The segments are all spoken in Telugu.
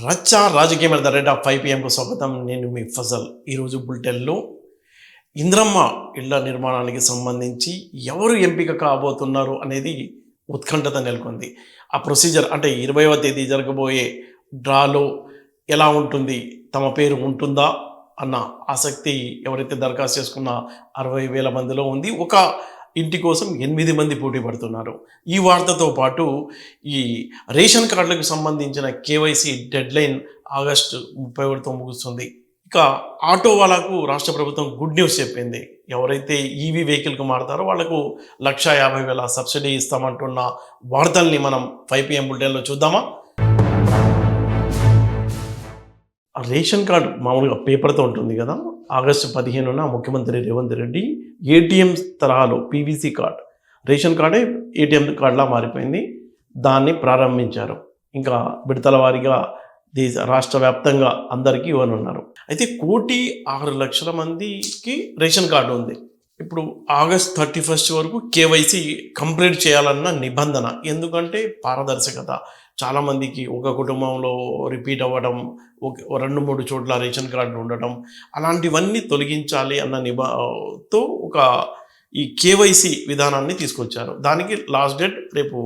రచ్చ రాజకీయ మీద రేట్ ఆఫ్ 5 PM స్వాగతం. నేను మీ ఫజల్. ఈరోజు బులెటిన్లో ఇంద్రమ్మ ఇళ్ల నిర్మాణానికి సంబంధించి ఎవరు ఎంపిక కాబోతున్నారు అనేది ఉత్కంఠత నెలకొంది. ఆ ప్రొసీజర్ అంటే 20వ తేదీ జరగబోయే డ్రాలో ఎలా ఉంటుంది, తమ పేరు ఉంటుందా అన్న ఆసక్తి ఎవరైతే దరఖాస్తు చేసుకున్న 60,000 మందిలో ఉంది. ఒక ఇంటి కోసం 8 మంది పోటీ పడుతున్నారు. ఈ వార్తతో పాటు ఈ రేషన్ కార్డులకు సంబంధించిన కేవైసీ డెడ్లైన్ ఆగస్టు 31తో ముగుస్తుంది. ఇక ఆటో వాళ్ళకు రాష్ట్ర ప్రభుత్వం గుడ్ న్యూస్ చెప్పింది. ఎవరైతే ఈవీ వెహికల్కి మారుతారో వాళ్లకు 1,50,000 సబ్సిడీ ఇస్తామంటున్న వార్తల్ని మనం 5 PM బులెటిన్లో చూద్దామా. రేషన్ కార్డు మామూలుగా పేపర్తో ఉంటుంది కదా. ఆగస్టు 15న ముఖ్యమంత్రి రేవంత్ రెడ్డి ఏటీఎం తరహాలో పీవీసీ కార్డ్, రేషన్ కార్డే ఏటీఎం కార్డులా మారిపోయింది, దాన్ని ప్రారంభించారు. ఇంకా విడతల వారీగా రాష్ట్ర వ్యాప్తంగా అందరికీ ఇవ్వనున్నారు. అయితే 1,06,00,000 మందికి రేషన్ కార్డు ఉంది. ఇప్పుడు ఆగస్ట్ 31 వరకు కేవైసీ కంప్లీట్ చేయాలన్న నిబంధన. ఎందుకంటే పారదర్శకత, చాలామందికి ఒక కుటుంబంలో రిపీట్ అవ్వడం, 2-3 చోట్ల రేషన్ కార్డులు ఉండటం, అలాంటివన్నీ తొలగించాలి అన్న తో ఈ కేవైసీ విధానాన్ని తీసుకొచ్చారు. దానికి లాస్ట్ డేట్ రేపు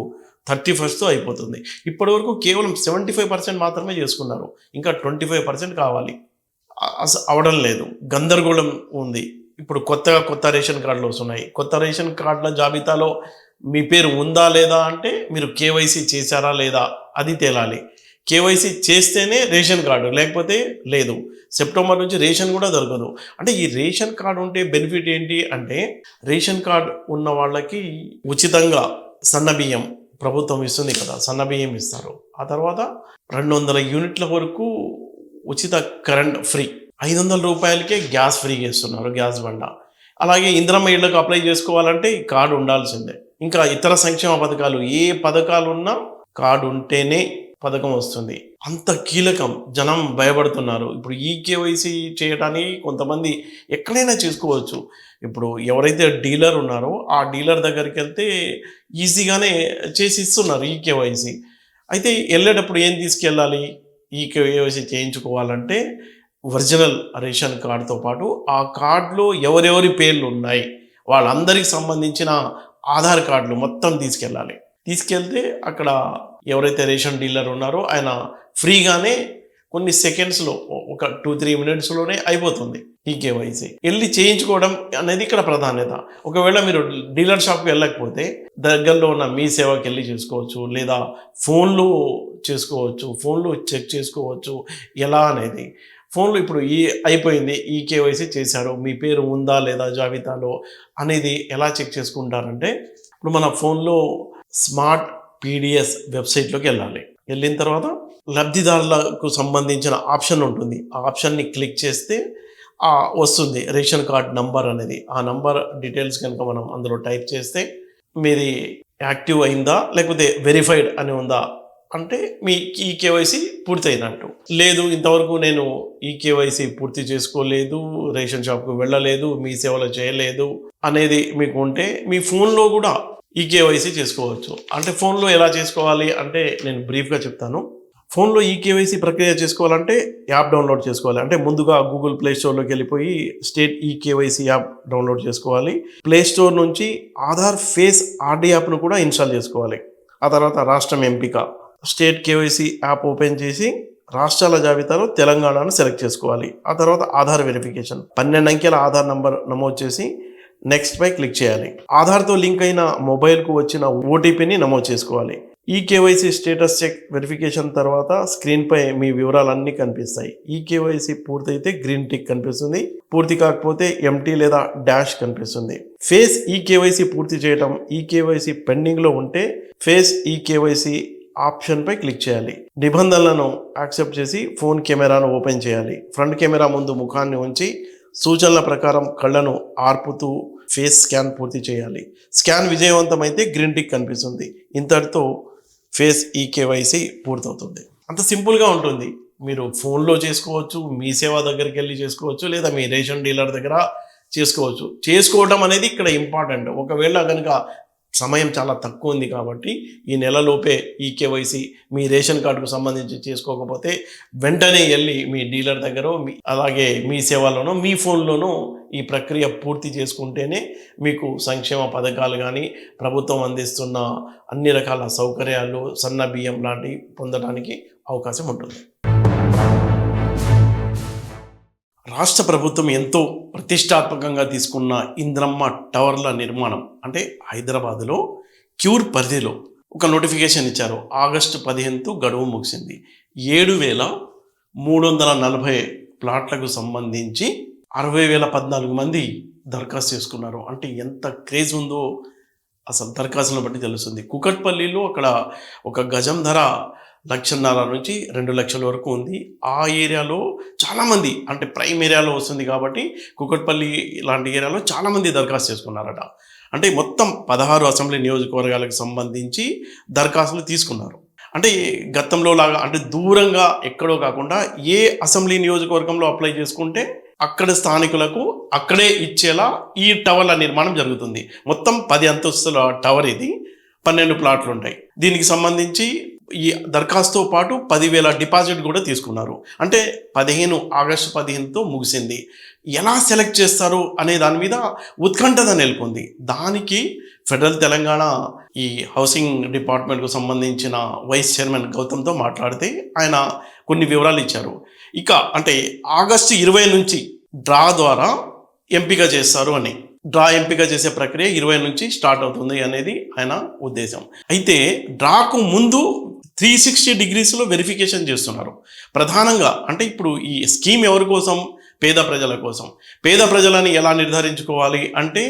31తో అయిపోతుంది. ఇప్పటి వరకు కేవలం 75% మాత్రమే చేసుకున్నారు. ఇంకా 25% కావాలి, అవడం లేదు. గందరగోళం ఉంది. ఇప్పుడు కొత్త రేషన్ కార్డులు వస్తున్నాయి. కొత్త రేషన్ కార్డుల జాబితాలో మీ పేరు ఉందా లేదా అంటే మీరు కేవైసీ చేశారా లేదా అది తేలాలి. కేవైసీ చేస్తేనే రేషన్ కార్డు, లేకపోతే లేదు. సెప్టెంబర్ నుంచి రేషన్ కూడా దొరకదు. అంటే ఈ రేషన్ కార్డు ఉంటే బెనిఫిట్ ఏంటి అంటే, రేషన్ కార్డు ఉన్న వాళ్ళకి ఉచితంగా సన్నబియ్యం ప్రభుత్వం ఇస్తుంది కదా, సన్నబియ్యం ఇస్తారు. ఆ తర్వాత 200 యూనిట్ల వరకు ఉచిత కరెంట్ ఫ్రీ, 500 రూపాయలకే గ్యాస్ ఫ్రీగా ఇస్తున్నారు, గ్యాస్ బండ. అలాగే ఇంద్రమ్మ ఇళ్లకు అప్లై చేసుకోవాలంటే ఈ కార్డు ఉండాల్సిందే. ఇంకా ఇతర సంక్షేమ పథకాలు, ఏ పథకాలు ఉన్నా కార్డు ఉంటేనే పథకం వస్తుంది. అంత కీలకం. జనం భయపడుతున్నారు. ఇప్పుడు ఈ కేవైసీ చేయడానికి కొంతమంది ఎక్కడైనా చేసుకోవచ్చు. ఇప్పుడు ఎవరైతే డీలర్ ఉన్నారో ఆ డీలర్ దగ్గరికి వెళ్తే ఈజీగానే చేసి ఇస్తున్నారు ఈ కేవైసీ. అయితే వెళ్ళేటప్పుడు ఏం తీసుకెళ్ళాలి? ఈ కేవైసీ చేయించుకోవాలంటే ఒరిజినల్ రేషన్ కార్డుతో పాటు ఆ కార్డులో ఎవరెవరి పేర్లు ఉన్నాయి వాళ్ళందరికి సంబంధించిన ఆధార్ కార్డులు మొత్తం తీసుకెళ్ళాలి. తీసుకెళ్తే అక్కడ ఎవరైతే రేషన్ డీలర్ ఉన్నారో ఆయన ఫ్రీగానే కొన్ని సెకండ్స్లో, ఒక 2-3 మినిట్స్లోనే అయిపోతుంది ఈ కేవైసీ. వెళ్ళి చేయించుకోవడం అనేది ఇక్కడ ప్రాధాన్యత. ఒకవేళ మీరు డీలర్ షాప్కి వెళ్ళకపోతే దగ్గరలో ఉన్న మీ సేవకి వెళ్ళి చేసుకోవచ్చు, లేదా ఫోన్లో చేసుకోవచ్చు. ఫోన్లో చెక్ చేసుకోవచ్చు ఎలా అనేది. ఫోన్లో ఇప్పుడు అయిపోయింది, ఈ కేవైసీ చేశారు, మీ పేరు ఉందా లేదా జాబితాలో అనేది ఎలా చెక్ చేసుకుంటారంటే, ఇప్పుడు మన ఫోన్లో స్మార్ట్ PDS వెబ్సైట్లోకి వెళ్ళాలి. వెళ్ళిన తర్వాత లబ్ధిదారులకు సంబంధించిన ఆప్షన్ ఉంటుంది. ఆ ఆప్షన్ని క్లిక్ చేస్తే వస్తుంది రేషన్ కార్డ్ నంబర్ అనేది. ఆ నంబర్ డీటెయిల్స్ కనుక మనం అందులో టైప్ చేస్తే మీది యాక్టివ్ అయిందా లేకపోతే వెరిఫైడ్ అని ఉందా అంటే మీ ఈ కేవైసీ పూర్తయినట్టు. లేదు, ఇంతవరకు నేను ఈ కేవైసీ పూర్తి చేసుకోలేదు, రేషన్ షాప్కు వెళ్ళలేదు, మీ సేవలు చేయలేదు అనేది మీకు ఉంటే మీ ఫోన్లో కూడా ఈ కేవైసీ చేసుకోవచ్చు. అంటే ఫోన్లో ఎలా చేసుకోవాలి అంటే నేను బ్రీఫ్గా చెప్తాను. ఫోన్లో ఈ కేవైసీ ప్రక్రియ చేసుకోవాలంటే యాప్ డౌన్లోడ్ చేసుకోవాలి. అంటే ముందుగా గూగుల్ ప్లే స్టోర్లోకి వెళ్ళిపోయి స్టేట్ ఈ కేవైసీ యాప్ డౌన్లోడ్ చేసుకోవాలి. ప్లే స్టోర్ నుంచి ఆధార్ ఫేస్ RD యాప్ను కూడా ఇన్స్టాల్ చేసుకోవాలి. ఆ తర్వాత రాష్ట్రం ఎంపిక, స్టేట్ కేవైసీ యాప్ ఓపెన్ చేసి రాష్ట్రాల జాబితాలో తెలంగాణను సెలెక్ట్ చేసుకోవాలి. ఆ తర్వాత ఆధార్ వెరిఫికేషన్, 12 అంకెల ఆధార్ నంబర్ నమోదు చేసి నెక్స్ట్ పై క్లిక్ చేయాలి. ఆధార్తో లింక్ అయిన మొబైల్కు వచ్చిన OTPని నమోదు చేసుకోవాలి. ఈ కేవైసీ స్టేటస్ చెక్ వెరిఫికేషన్ తర్వాత స్క్రీన్పై మీ వివరాలన్నీ కనిపిస్తాయి. ఈ కేవైసీ పూర్తయితే గ్రీన్ టిక్ కనిపిస్తుంది, పూర్తి కాకపోతే ఎంటీ లేదా డాష్ కనిపిస్తుంది. ఫేస్ ఈ కేవైసీ పూర్తి చేయటం, ఈ కేవైసీ పెండింగ్లో ఉంటే ఫేస్ ఈ కేవైసీ ఆప్షన్పై క్లిక్ చేయాలి. నిబంధనలను యాక్సెప్ట్ చేసి ఫోన్ కెమెరాను ఓపెన్ చేయాలి. ఫ్రంట్ కెమెరా ముందు ముఖాన్ని ఉంచి సూచనల ప్రకారం కళ్ళను ఆర్పుతూ ఫేస్ స్కాన్ పూర్తి చేయాలి. స్కాన్ విజయవంతమైతే గ్రీన్ టిక్ కనిపిస్తుంది. ఇంతటితో ఫేస్ ఈ కేవైసీ పూర్తవుతుంది. అంత సింపుల్గా ఉంటుంది. మీరు ఫోన్లో చేసుకోవచ్చు, మీ సేవ దగ్గరికి వెళ్ళి చేసుకోవచ్చు, లేదా మీ రేషన్ డీలర్ దగ్గర చేసుకోవచ్చు. చేసుకోవడం అనేది ఇక్కడ ఇంపార్టెంట్. ఒకవేళ కనుక సమయం చాలా తక్కువ ఉంది కాబట్టి ఈ నెలలోపే ఈ కేవైసీ మీ రేషన్ కార్డుకు సంబంధించి చేసుకోకపోతే వెంటనే వెళ్ళి మీ డీలర్ దగ్గర అలాగే మీ సేవలోనో మీ ఫోన్లోనో ఈ ప్రక్రియ పూర్తి చేసుకుంటేనే మీకు సంక్షేమ పథకాలు కానీ ప్రభుత్వం అందిస్తున్న అన్ని రకాల సౌకర్యాలు సన్న బియ్యం లాంటివి పొందడానికి అవకాశం ఉంటుంది. రాష్ట్ర ప్రభుత్వం ఎంతో ప్రతిష్టాత్మకంగా తీసుకున్న ఇంద్రమ్మ టవర్ల నిర్మాణం అంటే హైదరాబాదులో క్యూర్ పరిధిలో ఒక నోటిఫికేషన్ ఇచ్చారు. ఆగస్టు 15 గడువు ముగిసింది. 7,340 ప్లాట్లకు సంబంధించి 60,014 మంది దరఖాస్తు చేసుకున్నారు. అంటే ఎంత క్రేజ్ ఉందో అసలు దరఖాస్తులను బట్టి తెలుస్తుంది. కూకట్పల్లిలో అక్కడ ఒక గజం ధర 1,50,000 నుంచి 2 లక్షల వరకు ఉంది. ఆ ఏరియాలో చాలామంది అంటే ప్రైమ్ ఏరియాలో వస్తుంది కాబట్టి కూకట్పల్లి లాంటి ఏరియాలో చాలామంది దరఖాస్తు చేసుకున్నారట. అంటే మొత్తం 16 అసెంబ్లీ నియోజకవర్గాలకు సంబంధించి దరఖాస్తులు తీసుకున్నారు. అంటే గతంలో లాగా అంటే దూరంగా ఎక్కడో కాకుండా ఏ అసెంబ్లీ నియోజకవర్గంలో అప్లై చేసుకుంటే అక్కడ స్థానికులకు అక్కడే ఇచ్చేలా ఈ టవర్ల నిర్మాణం జరుగుతుంది. మొత్తం 10 అంతస్తుల టవర్ ఇది. 12 ప్లాట్లు ఉంటాయి. దీనికి సంబంధించి ఈ దరఖాస్తుతో పాటు 10,000 డిపాజిట్ కూడా తీసుకున్నారు. అంటే ఆగస్టు 15తో ముగిసింది. ఎలా సెలెక్ట్ చేస్తారు అనే దాని మీద ఉత్కంఠత నెలకొంది. దానికి ఫెడరల్ తెలంగాణ ఈ హౌసింగ్ డిపార్ట్మెంట్కు సంబంధించిన వైస్ చైర్మన్ గౌతమ్తో మాట్లాడితే ఆయన కొన్ని వివరాలు ఇచ్చారు. ఇక అంటే ఆగస్టు 20 నుంచి డ్రా ద్వారా ఎంపిక చేస్తారు అని. డ్రా ఎంపిక చేసే ప్రక్రియ 20 నుంచి స్టార్ట్ అవుతుంది అనేది ఆయన ఉద్దేశం. అయితే డ్రాకు ముందు 360 డిగ్రీస్లో వెరిఫికేషన్ చేస్తున్నారు. ప్రధానంగా అంటే ఇప్పుడు ఈ స్కీమ్ ఎవరి కోసం? పేద ప్రజల కోసం. పేద ప్రజలని ఎలా నిర్ధారించుకోవాలి అంటే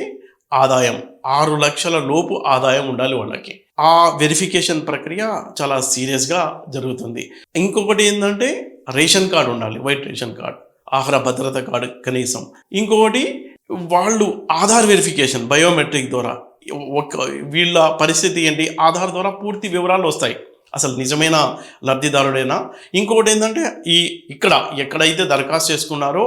ఆదాయం 6 లక్షల లోపు ఆదాయం ఉండాలి వాళ్ళకి. ఆ వెరిఫికేషన్ ప్రక్రియ చాలా సీరియస్గా జరుగుతుంది. ఇంకొకటి ఏంటంటే రేషన్ కార్డు ఉండాలి, వైట్ రేషన్ కార్డు, ఆహార భద్రత కార్డు కనీసం. ఇంకొకటి వాళ్ళు ఆధార్ వెరిఫికేషన్ బయోమెట్రిక్ ద్వారా వీళ్ళ పరిస్థితి ఏంటి, ఆధార్ ద్వారా పూర్తి వివరాలు వస్తాయి, అసలు నిజమైన లబ్ధిదారుడైనా. ఇంకొకటి ఏంటంటే ఎక్కడైతే దరఖాస్తు చేసుకున్నారో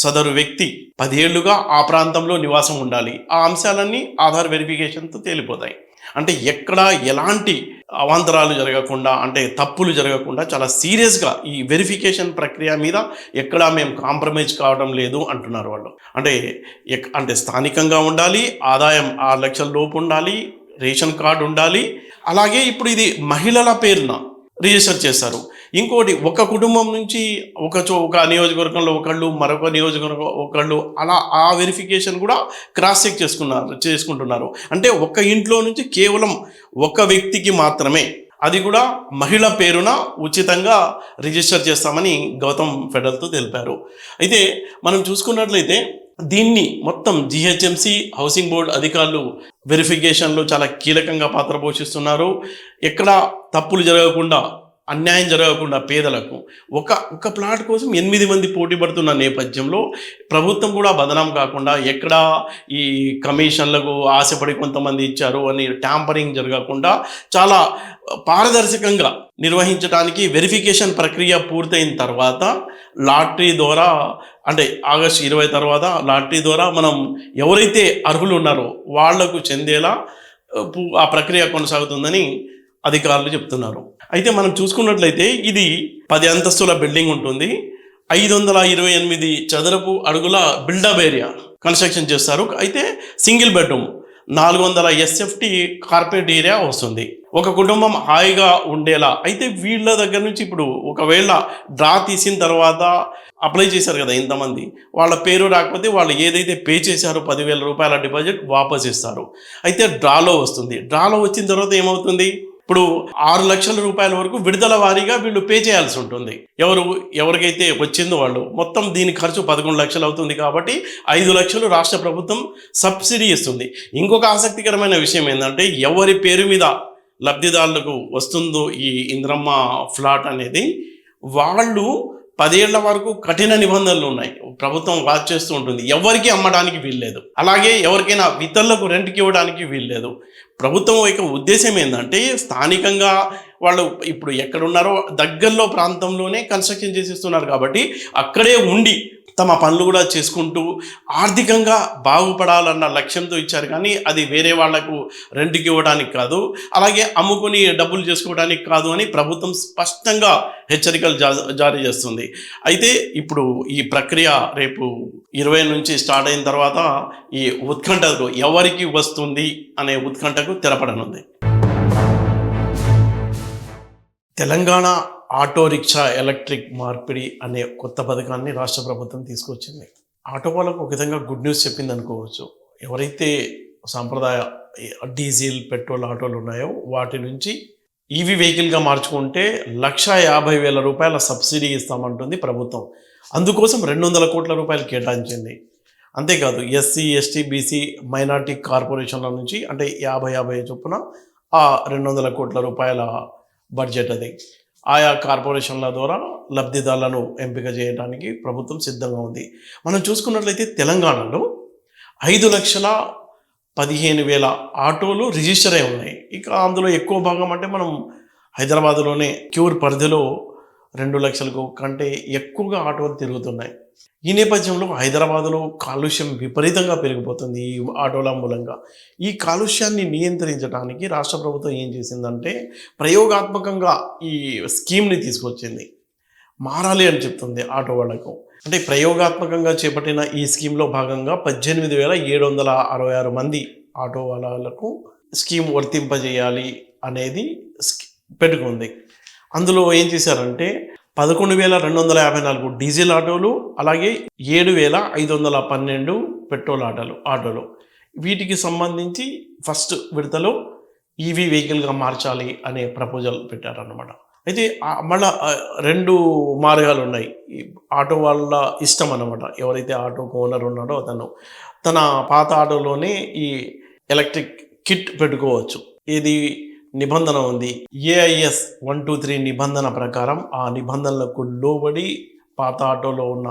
సదరు వ్యక్తి 10 ఏళ్లుగా ఆ ప్రాంతంలో నివాసం ఉండాలి. ఆ అంశాలన్నీ ఆధార్ వెరిఫికేషన్తో తేలిపోతాయి. అంటే ఎక్కడ ఎలాంటి అవాంతరాలు జరగకుండా అంటే తప్పులు జరగకుండా చాలా సీరియస్గా ఈ వెరిఫికేషన్ ప్రక్రియ మీద ఎక్కడా మేము కాంప్రమైజ్ కావడం లేదు అంటున్నారు వాళ్ళు. అంటే స్థానికంగా ఉండాలి, ఆదాయం 6 లక్షల లోపు ఉండాలి, రేషన్ కార్డు ఉండాలి. అలాగే ఇప్పుడు ఇది మహిళల పేరున రిజిస్టర్ చేస్తారు. ఇంకోటి ఒక కుటుంబం నుంచి ఒక నియోజకవర్గంలో ఒకళ్ళు, మరొక నియోజకవర్గం ఒకళ్ళు, అలా ఆ వెరిఫికేషన్ కూడా క్రాస్ చెక్ చేసుకుంటున్నారు. అంటే ఒక ఇంట్లో నుంచి కేవలం ఒక వ్యక్తికి మాత్రమే, అది కూడా మహిళ పేరున ఉచితంగా రిజిస్టర్ చేస్తామని గౌతమ్ ఫెడరల్తో తెలిపారు. అయితే మనం చూసుకున్నట్లయితే దీన్ని మొత్తం జిహెచ్ఎంసి హౌసింగ్ బోర్డ్ అధికారులు వెరిఫికేషన్లో చాలా కీలకంగా పాత్ర పోషిస్తున్నారు. ఎక్కడ తప్పులు జరగకుండా, అన్యాయం జరగకుండా పేదలకు ఒక ప్లాట్ కోసం 8 మంది పోటీ పడుతున్న నేపథ్యంలో ప్రభుత్వం కూడా బదనాం కాకుండా ఎక్కడ ఈ కమిషన్లకు ఆశపడి కొంతమంది ఇచ్చారు అని ట్యాంపరింగ్ జరగకుండా చాలా పారదర్శకంగా నిర్వహించడానికి వెరిఫికేషన్ ప్రక్రియ పూర్తయిన తర్వాత లాటరీ ద్వారా అంటే ఆగస్టు 20 తర్వాత లాటరీ ద్వారా మనం ఎవరైతే అర్హులు ఉన్నారో వాళ్లకు చెందేలా ఆ ప్రక్రియ కొనసాగుతుందని అధికారులు చెప్తున్నారు. అయితే మనం చూసుకున్నట్లయితే ఇది 10 అంతస్తుల బిల్డింగ్ ఉంటుంది. 528 చదరపు అడుగుల బిల్డప్ ఏరియా కన్స్ట్రక్షన్ చేస్తారు. అయితే single bedroom 400 SFT carpet area వస్తుంది. ఒక కుటుంబం హాయిగా ఉండేలా. అయితే వీళ్ళ దగ్గర నుంచి ఇప్పుడు ఒకవేళ డ్రా తీసిన తర్వాత అప్లై చేశారు కదా ఇంతమంది, వాళ్ళ పేరు రాకపోతే వాళ్ళు ఏదైతే పే చేశారో 10,000 రూపాయల డిపాజిట్ వాపస్ ఇస్తారు. అయితే డ్రాలో వస్తుంది. డ్రాలో వచ్చిన తర్వాత ఏమవుతుంది, ఇప్పుడు 6 లక్షల రూపాయల వరకు విడుదల వారీగా వీళ్ళు పే చేయాల్సి ఉంటుంది. ఎవరికైతే వచ్చిందో వాళ్ళు. మొత్తం దీని ఖర్చు 11 లక్షలు అవుతుంది. కాబట్టి 5 లక్షలు రాష్ట్ర ప్రభుత్వం సబ్సిడీ ఇస్తుంది. ఇంకొక ఆసక్తికరమైన విషయం ఏంటంటే ఎవరి పేరు మీద లబ్ధిదారులకు వస్తుందో ఈ ఇంద్రమ్మ ఫ్లాట్ అనేది, వాళ్ళు 10 ఏళ్ల వరకు కఠిన నిబంధనలు ఉన్నాయి. ప్రభుత్వం వాచ్ చేస్తూ ఉంటుంది. ఎవరికి అమ్మడానికి వీల్లేదు, అలాగే ఎవరికైనా ఇతరులకు రెంట్కి ఇవ్వడానికి వీల్లేదు. ప్రభుత్వం యొక్క ఉద్దేశం ఏంటంటే స్థానికంగా వాళ్ళు ఇప్పుడు ఎక్కడున్నారో దగ్గరలో ప్రాంతంలోనే కన్స్ట్రక్షన్ చేసిస్తున్నారు కాబట్టి అక్కడే ఉండి తమ పనులు కూడా చేసుకుంటూ ఆర్థికంగా బాగుపడాలన్న లక్ష్యంతో ఇచ్చారు, కానీ అది వేరే వాళ్లకు రెంట్కి ఇవ్వడానికి కాదు, అలాగే అమ్ముకుని డబ్బులు చేసుకోవడానికి కాదు అని ప్రభుత్వం స్పష్టంగా హెచ్చరికలు జారీ చేస్తుంది. అయితే ఇప్పుడు ఈ ప్రక్రియ రేపు 20 నుంచి స్టార్ట్ అయిన తర్వాత ఈ ఉత్కంఠకు ఎవరికి వస్తుంది అనే ఉత్కంఠకు తెరపడనుంది. తెలంగాణ ఆటో రిక్షా ఎలక్ట్రిక్ మార్పిడి అనే కొత్త పథకాన్ని రాష్ట్ర ప్రభుత్వం తీసుకొచ్చింది. ఆటో వాళ్ళకు ఒక విధంగా గుడ్ న్యూస్ చెప్పింది అనుకోవచ్చు. ఎవరైతే సాంప్రదాయ డీజిల్ పెట్రోల్ ఆటోలు ఉన్నాయో వాటి నుంచి ఈవీ వెహికల్గా మార్చుకుంటే 1,50,000 రూపాయల సబ్సిడీ ఇస్తామంటుంది ప్రభుత్వం. అందుకోసం 200 కోట్ల రూపాయలు కేటాయించింది. అంతేకాదు ఎస్సీ, ఎస్టీ, బీసీ, మైనార్టీ కార్పొరేషన్ల నుంచి అంటే 50-50 చొప్పున ఆ 200 కోట్ల రూపాయల బడ్జెట్ అది ఆయా కార్పొరేషన్ల ద్వారా లబ్ధిదారులను ఎంపిక చేయడానికి ప్రభుత్వం సిద్ధంగా ఉంది. మనం చూసుకున్నట్లయితే తెలంగాణలో 5,15,000 ఆటోలు రిజిస్టర్ అయి ఉన్నాయి. ఇక అందులో ఎక్కువ భాగం అంటే మనం హైదరాబాద్లోనే క్యూర్ పరిధిలో 2 లక్షలకు కంటే ఎక్కువగా ఆటోలు తిరుగుతున్నాయి. ఈ నేపథ్యంలో హైదరాబాద్లో కాలుష్యం విపరీతంగా పెరిగిపోతుంది ఈ ఆటోల మూలంగా. ఈ కాలుష్యాన్ని నియంత్రించడానికి రాష్ట్ర ప్రభుత్వం ఏం చేసిందంటే ప్రయోగాత్మకంగా ఈ స్కీమ్ని తీసుకొచ్చింది. మారాలి అని చెప్తుంది ఆటో వాళ్లకు. అంటే ప్రయోగాత్మకంగా చేపట్టిన ఈ స్కీమ్లో భాగంగా 18,766 మంది ఆటో వాళ్ళకు స్కీమ్ వర్తింపజేయాలి అనేది పెట్టుకుంది. అందులో ఏం చేశారంటే 11,254 డీజిల్ ఆటోలు, అలాగే 7,512 పెట్రోల్ ఆటోలు వీటికి సంబంధించి ఫస్ట్ విడతలో ఈవీ వెహికల్గా మార్చాలి అనే ప్రపోజల్ పెట్టారన్నమాట. అయితే మళ్ళా 2 మార్గాలు ఉన్నాయి. ఆటో వాళ్ళ ఇష్టం అన్నమాట. ఎవరైతే ఆటో ఓనర్ ఉన్నాడో అతను తన పాత ఆటోలోనే ఈ ఎలక్ట్రిక్ కిట్ పెట్టుకోవచ్చు. ఇది నిబంధన ఉంది. AIS 123 నిబంధన ప్రకారం ఆ నిబంధనలకు లోబడి పాత ఆటోలో ఉన్న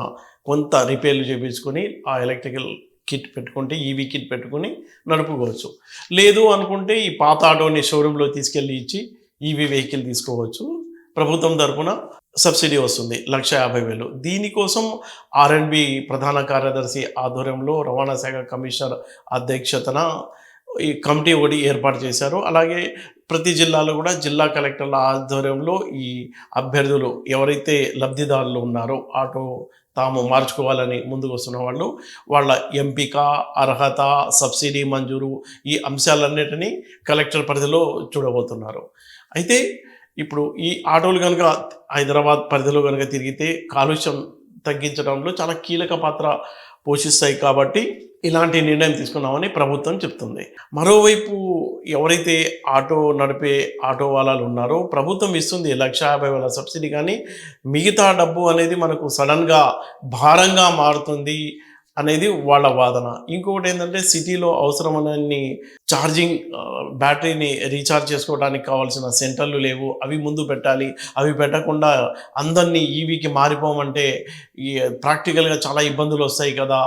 కొంత రిపేర్లు చేయించుకొని ఆ ఎలక్ట్రికల్ కిట్ పెట్టుకుంటే ఈవీ కిట్ పెట్టుకుని నడుపుకోవచ్చు. లేదు అనుకుంటే ఈ పాత ఆటోని షోరూంలో తీసుకెళ్ళి ఇచ్చి ఈవీ వెహికల్ తీసుకోవచ్చు. ప్రభుత్వం తరఫున సబ్సిడీ వస్తుంది 1,50,000. దీనికోసం R&B ప్రధాన కార్యదర్శి ఆధ్వర్యంలో రవాణా శాఖ కమిషనర్ అధ్యక్షతన ఈ కమిటీ ఒకటి ఏర్పాటు చేశారు. అలాగే ప్రతి జిల్లాలో కూడా జిల్లా కలెక్టర్ల ఆధ్వర్యంలో ఈ అభ్యర్థులు ఎవరైతే లబ్ధిదారులు ఉన్నారో ఆటో తాము మార్చుకోవాలని ముందుకు వస్తున్న వాళ్ళు వాళ్ళ ఎంపిక, అర్హత, సబ్సిడీ మంజూరు ఈ అంశాలన్నిటినీ కలెక్టర్ పరిధిలో చూడబోతున్నారు. అయితే ఇప్పుడు ఈ ఆటోలు కనుక హైదరాబాద్ పరిధిలో కనుక తిరిగితే కాలుష్యం తగ్గించడంలో చాలా కీలక పాత్ర పోషిస్తాయి కాబట్టి ఇలాంటి నిర్ణయం తీసుకున్నామని ప్రభుత్వం చెప్తుంది. మరోవైపు ఎవరైతే ఆటో నడిపే ఆటో వాళ్ళు ఉన్నారో ప్రభుత్వం ఇస్తుంది 1,50,000 సబ్సిడీ, కానీ మిగతా డబ్బు అనేది మనకు సడన్గా భారంగా మారుతుంది అనేది వాళ్ళ వాదన. ఇంకొకటి ఏంటంటే సిటీలో అవసరమని ఛార్జింగ్ బ్యాటరీని రీఛార్జ్ చేసుకోవడానికి కావాల్సిన సెంటర్లు లేవు, అవి ముందు పెట్టాలి. అవి పెట్టకుండా అందరినీ ఈవీకి మారిపోమంటే ఈ ప్రాక్టికల్గా చాలా ఇబ్బందులు వస్తాయి కదా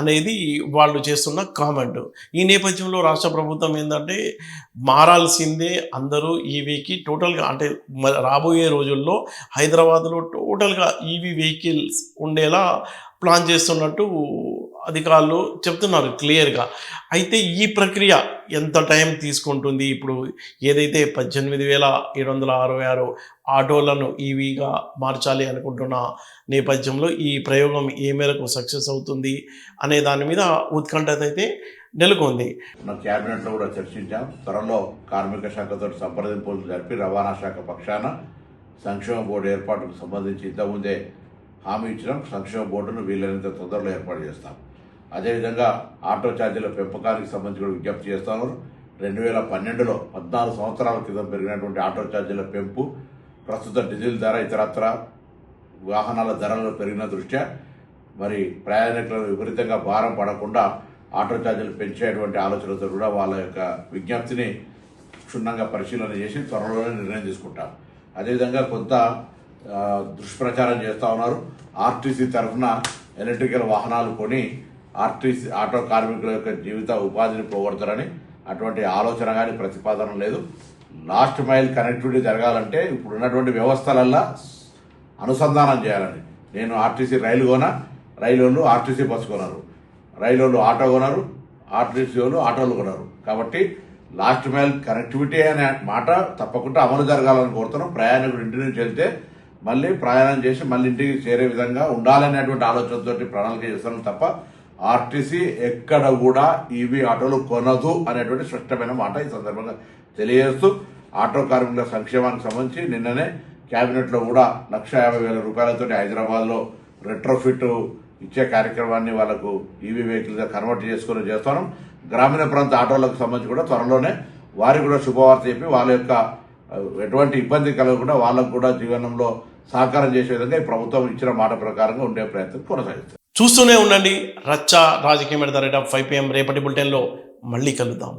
అనేది వాళ్ళు చేస్తున్న కామెంట్. ఈ నేపథ్యంలో రాష్ట్ర ప్రభుత్వం ఏంటంటే మారాల్సిందే అందరూ ఈవీకి టోటల్గా. అంటే రాబోయే రోజుల్లో హైదరాబాద్లో టోటల్గా ఈవీ వెహికల్స్ ఉండేలా ప్లాన్ చేస్తున్నట్టు అధికారులు చెప్తున్నారు క్లియర్గా. అయితే ఈ ప్రక్రియ ఎంత టైం తీసుకుంటుంది? ఇప్పుడు ఏదైతే 18,766 ఆటోలను ఈవీగా మార్చాలి అనుకుంటున్న నేపథ్యంలో ఈ ప్రయోగం ఏ మేరకు సక్సెస్ అవుతుంది అనే దాని మీద ఉత్కంఠత అయితే నెలకొంది. మన క్యాబినెట్లో కూడా చర్చించాం. త్వరలో కార్మిక శాఖతో సంప్రదింపులు జరిపి రవాణా శాఖ పక్షాన సంక్షేమ బోర్డు ఏర్పాటుకు సంబంధించి ఇంతకుముందే హామీ ఇచ్చినాం. సంక్షేమ బోర్డును వీలైనంత తొందరలో ఏర్పాటు చేస్తాం. అదేవిధంగా ఆటో ఛార్జీల పెంపకానికి సంబంధించి కూడా విజ్ఞప్తి చేస్తాను. 2012లో 14 సంవత్సరాల క్రితం పెరిగినటువంటి ఆటో ఛార్జీల పెంపు, ప్రస్తుత డీజిల్ ధర, ఇతరత్ర వాహనాల ధరలు పెరిగిన దృష్ట్యా మరి ప్రయాణికులకు విపరీతంగా భారం పడకుండా ఆటో ఛార్జీలు పెంచేటువంటి ఆలోచనతో కూడా వాళ్ళ యొక్క విజ్ఞప్తిని క్షుణ్ణంగా పరిశీలన చేసి త్వరలోనే నిర్ణయం తీసుకుంటాం. అదేవిధంగా కొంత దుష్ప్రచారం చేస్తూ ఉన్నారు. ఆర్టీసీ తరఫున ఎలక్ట్రికల్ వాహనాలు కొని ఆటో కార్మికుల యొక్క జీవిత ఉపాధిని పోగొడతారని అటువంటి ఆలోచన కానీ ప్రతిపాదన లేదు. లాస్ట్ మైల్ కనెక్టివిటీ జరగాలంటే ఇప్పుడు ఉన్నటువంటి వ్యవస్థలల్లో అనుసంధానం చేయాలని. నేను ఆర్టీసీ రైలు కొనా, రైలు వాళ్ళు ఆర్టీసీ బస్సు కొన్నారు, రైలు వాళ్ళు ఆటో కొన్నారు, ఆర్టీసీ వాళ్ళు ఆటోలు కొన్నారు. కాబట్టి లాస్ట్ మైల్ కనెక్టివిటీ అనే మాట తప్పకుండా అమలు జరగాలని కోరుతున్నాం. ప్రయాణికుడు ఇంటి నుంచి వెళ్తే మళ్ళీ ప్రయాణం చేసి మళ్ళీ ఇంటికి చేరే విధంగా ఉండాలనేటువంటి ఆలోచనతో ప్రణాళిక చేస్తున్నాం తప్ప ఆర్టీసీ ఎక్కడ కూడా ఈవీ ఆటోలు కొనదు అనేటువంటి స్పష్టమైన మాట ఈ సందర్భంగా తెలియజేస్తూ, ఆటో కార్మికుల సంక్షేమానికి సంబంధించి నిన్ననే కేబినెట్ లో కూడా 1,50,000 రూపాయలతో హైదరాబాద్ లో రెట్రోఫిట్ ఇచ్చే కార్యక్రమాన్ని వాళ్ళకు ఈవీ వెహికల్ గా కన్వర్ట్ చేసుకుని చేస్తున్నాం. గ్రామీణ ప్రాంత ఆటోలకు సంబంధించి కూడా త్వరలోనే వారికి కూడా శుభవార్త చెప్పి వాళ్ళ యొక్క ఎటువంటి ఇబ్బంది కలగకుండా వాళ్ళకు కూడా జీవనంలో సహకారం చేసే విధంగా ఈ ప్రభుత్వం ఇచ్చిన మాట ప్రకారంగా ఉండే ప్రయత్నం కొనసాగిస్తారు. చూస్తూనే ఉండండి రచ్చ రాజకీయం. At the rate of 5 PM రేపటి బులెటిన్లో మళ్ళీ కలుద్దాం.